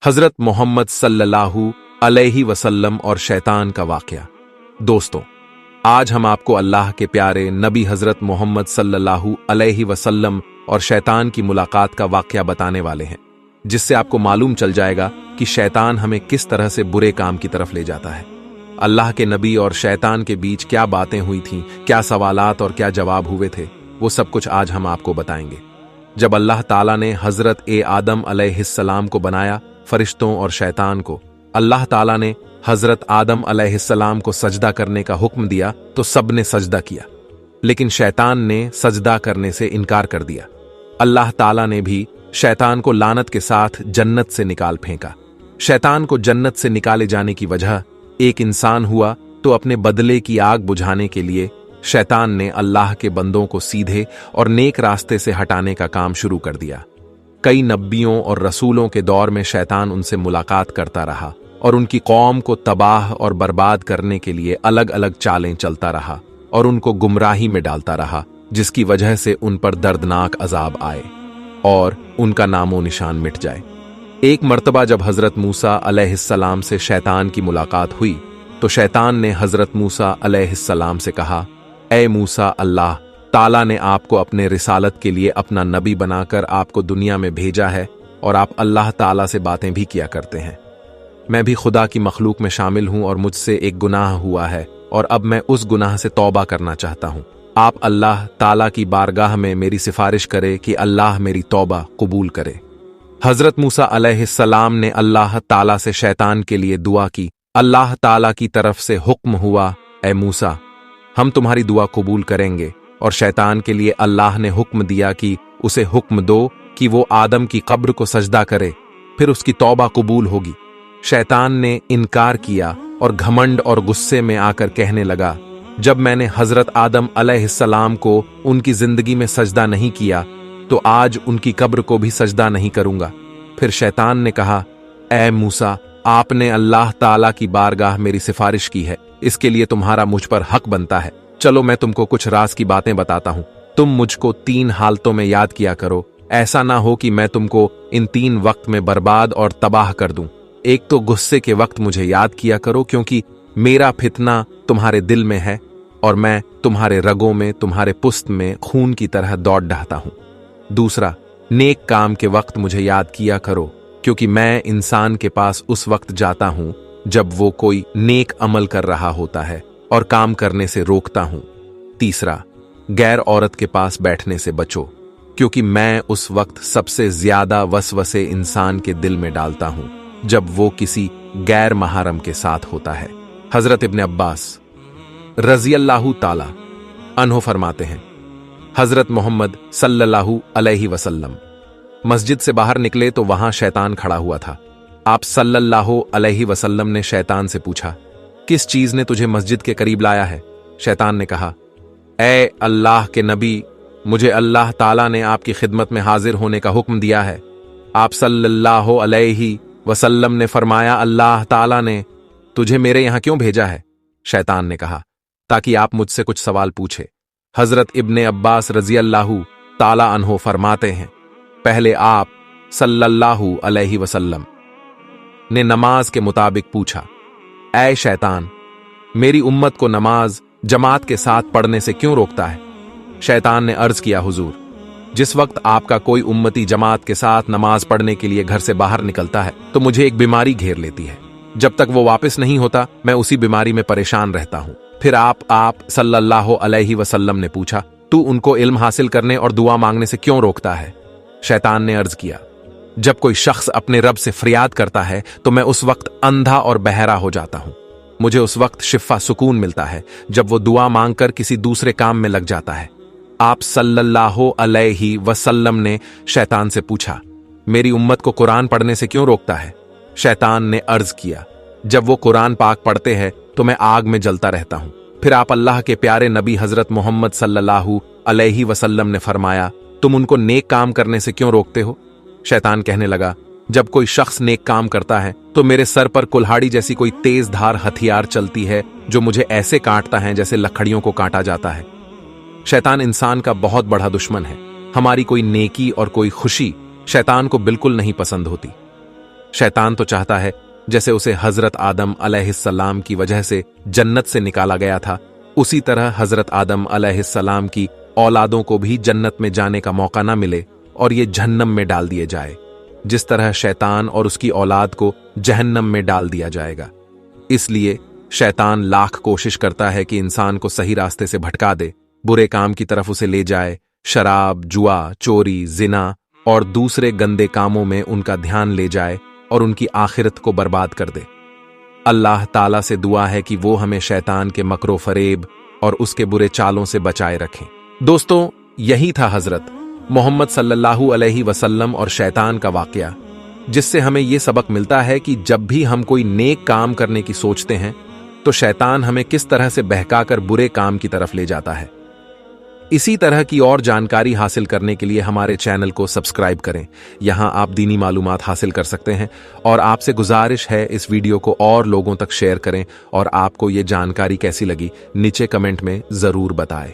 हजरत मोहम्मद सल्लल्लाहु अलैहि वसल्लम और शैतान का वाकया। दोस्तों, आज हम आपको अल्लाह के प्यारे नबी हजरत मोहम्मद सल्लल्लाहु अलैहि वसल्लम और शैतान की मुलाकात का वाकया बताने वाले हैं, जिससे आपको मालूम चल जाएगा कि शैतान हमें किस तरह से बुरे काम की तरफ ले जाता है। अल्लाह के नबी और शैतान के बीच क्या बातें हुई थीं, क्या सवालात और क्या जवाब हुए थे, वो सब कुछ आज हम आपको बताएंगे। जब अल्लाह ताला ने हजरत आदम अलैहिस्सलाम को बनाया, फरिश्तों और शैतान को, अल्लाह ताला ने हजरत आदम अलैहिस्सलाम को सजदा करने का हुक्म दिया तो सबने सजदा किया, लेकिन शैतान ने सजदा करने से इनकार कर दिया। अल्लाह ताला ने भी शैतान को लानत के साथ जन्नत से निकाल फेंका। शैतान को जन्नत से निकाले जाने की वजह एक इंसान हुआ, तो अपने बदले की आग बुझाने के लिए शैतान ने अल्लाह के बंदों को सीधे और नेक रास्ते से हटाने का काम शुरू कर दिया। कई नबियों और रसूलों के दौर में शैतान उनसे मुलाकात करता रहा और उनकी कौम को तबाह और बर्बाद करने के लिए अलग अलग चालें चलता रहा और उनको गुमराही में डालता रहा, जिसकी वजह से उन पर दर्दनाक अजाब आए और उनका नामो निशान मिट जाए। एक मर्तबा जब हजरत मूसा अलैहिस्सलाम से शैतान की मुलाकात हुई तो शैतान ने हजरत मूसा अलैहिस्सलाम से कहा, ए मूसा, अल्लाह ताला ने आपको अपने रिसालत के लिए अपना नबी बनाकर आपको दुनिया में भेजा है और आप अल्लाह ताला से बातें भी किया करते हैं। मैं भी खुदा की मखलूक में शामिल हूं और मुझसे एक गुनाह हुआ है और अब मैं उस गुनाह से तौबा करना चाहता हूं। आप अल्लाह ताला की बारगाह में मेरी सिफारिश करे कि अल्लाह मेरी तौबा कबूल करे। हजरत मूसा अलैहिस्सलाम ने अल्लाह ताला से शैतान के लिए दुआ की। अल्लाह ताला की तरफ से हुक्म हुआ, ए मूसा, हम तुम्हारी दुआ कबूल करेंगे। और शैतान के लिए अल्लाह ने हुक्म दिया कि उसे हुक्म दो कि वो आदम की कब्र को सजदा करे, फिर उसकी तौबा कबूल होगी। शैतान ने इनकार किया और घमंड और गुस्से में आकर कहने लगा, जब मैंने हजरत आदम अलैहिस्सलाम को उनकी जिंदगी में सजदा नहीं किया तो आज उनकी कब्र को भी सजदा नहीं करूंगा। फिर शैतान ने कहा, ए मूसा, आपने अल्लाह ताला की बारगाह मेरी सिफारिश की है, इसके लिए तुम्हारा मुझ पर हक बनता है। चलो मैं तुमको कुछ राज की बातें बताता हूं। तुम मुझको 3 हालतों में याद किया करो, ऐसा ना हो कि मैं तुमको इन 3 वक्त में बर्बाद और तबाह कर दूं। एक तो गुस्से के वक्त मुझे याद किया करो, क्योंकि मेरा फितना तुम्हारे दिल में है और मैं तुम्हारे रगों में, तुम्हारे पुस्त में खून की तरह दौड़ डहता हूं। दूसरा, नेक काम के वक्त मुझे याद किया करो, क्योंकि मैं इंसान के पास उस वक्त जाता हूं जब वो कोई नेक अमल कर रहा होता है और काम करने से रोकता हूं। तीसरा, गैर औरत के पास बैठने से बचो, क्योंकि मैं उस वक्त सबसे ज्यादा वसवसे इंसान के दिल में डालता हूं जब वो किसी गैर महरम के साथ होता है। हजरत इब्ने अब्बास रज़ियल्लाहु ताला अन्हो फरमाते हैं, हजरत मोहम्मद सल्लल्लाहु अलैहि वसल्लम मस्जिद से बाहर निकले तो वहां शैतान खड़ा हुआ था। आप सल्लल्लाहु अलैहि वसल्लम ने शैतान से पूछा, किस चीज ने तुझे मस्जिद के करीब लाया है? शैतान ने कहा, ए अल्लाह के नबी, मुझे अल्लाह ताला ने आपकी खिदमत में हाजिर होने का हुक्म दिया है। आप सल्लल्लाहु अलैहि वसल्लम ने फरमाया, अल्लाह ताला ने तुझे मेरे यहां क्यों भेजा है? शैतान ने कहा, ताकि आप मुझसे कुछ सवाल पूछे। हजरत इब्ने अब्बास रज़ियल्लाहु ताला अन्हो फरमाते हैं, पहले आप सल्लल्लाहु अलैहि वसल्लम ने नमाज के मुताबिक पूछा, ऐ शैतान, मेरी उम्मत को नमाज जमात के साथ पढ़ने से क्यों रोकता है? शैतान ने अर्ज किया, हुजूर, जिस वक्त आपका कोई उम्मती जमात के साथ नमाज पढ़ने के लिए घर से बाहर निकलता है तो मुझे एक बीमारी घेर लेती है। जब तक वो वापस नहीं होता मैं उसी बीमारी में परेशान रहता हूं। फिर आप सल्लल्लाहु अलैहि वसल्लम ने पूछा, तू उनको इल्म हासिल करने और दुआ मांगने से क्यों रोकता है? शैतान ने अर्ज किया, जब कोई शख्स अपने रब से फरियाद करता है तो मैं उस वक्त अंधा और बहरा हो जाता हूं। मुझे उस वक्त शिफा सुकून मिलता है जब वो दुआ मांगकर किसी दूसरे काम में लग जाता है। आप सल्लल्लाहु अलैहि वसल्लम ने शैतान से पूछा, मेरी उम्मत को कुरान पढ़ने से क्यों रोकता है? शैतान ने अर्ज किया, जब वो कुरान पाक पढ़ते हैं तो मैं आग में जलता रहता हूं। फिर आप अल्लाह के प्यारे नबी हजरत मोहम्मद सल्लल्लाहु अलैहि वसल्लम ने फरमाया, तुम उनको नेक काम करने से क्यों रोकते हो? शैतान कहने लगा, जब कोई शख्स नेक काम करता है तो मेरे सर पर कुल्हाड़ी जैसी कोई तेज धार हथियार चलती है जो मुझे ऐसे काटता है जैसे लकड़ियों को काटा जाता है। शैतान इंसान का बहुत बड़ा दुश्मन है। हमारी कोई नेकी और कोई खुशी शैतान को बिल्कुल नहीं पसंद होती। शैतान तो चाहता है जैसे उसे हजरत आदम अलैहिस्सलाम की वजह से जन्नत से निकाला गया था, उसी तरह हजरत आदम अलैहिस्सलाम की औलादों को भी जन्नत में जाने का मौका ना मिले और ये जहन्नम में डाल दिए जाए, जिस तरह शैतान और उसकी औलाद को जहन्नम में डाल दिया जाएगा। इसलिए शैतान लाख कोशिश करता है कि इंसान को सही रास्ते से भटका दे, बुरे काम की तरफ उसे ले जाए, शराब, जुआ, चोरी, जिना और दूसरे गंदे कामों में उनका ध्यान ले जाए और उनकी आखिरत को बर्बाद कर दे। अल्लाह ताला से दुआ है कि वो हमें शैतान के मकरो फरेब और उसके बुरे चालों से बचाए रखें। दोस्तों, यही था हजरत मोहम्मद सल्लल्लाहु अलैहि वसल्लम और शैतान का वाकया, जिससे हमें यह सबक मिलता है कि जब भी हम कोई नेक काम करने की सोचते हैं तो शैतान हमें किस तरह से बहकाकर बुरे काम की तरफ ले जाता है। इसी तरह की और जानकारी हासिल करने के लिए हमारे चैनल को सब्सक्राइब करें। यहां आप दीनी मालूमात हासिल कर सकते हैं और आपसे गुजारिश है इस वीडियो को और लोगों तक शेयर करें और आपको ये जानकारी कैसी लगी नीचे कमेंट में जरूर बताएं।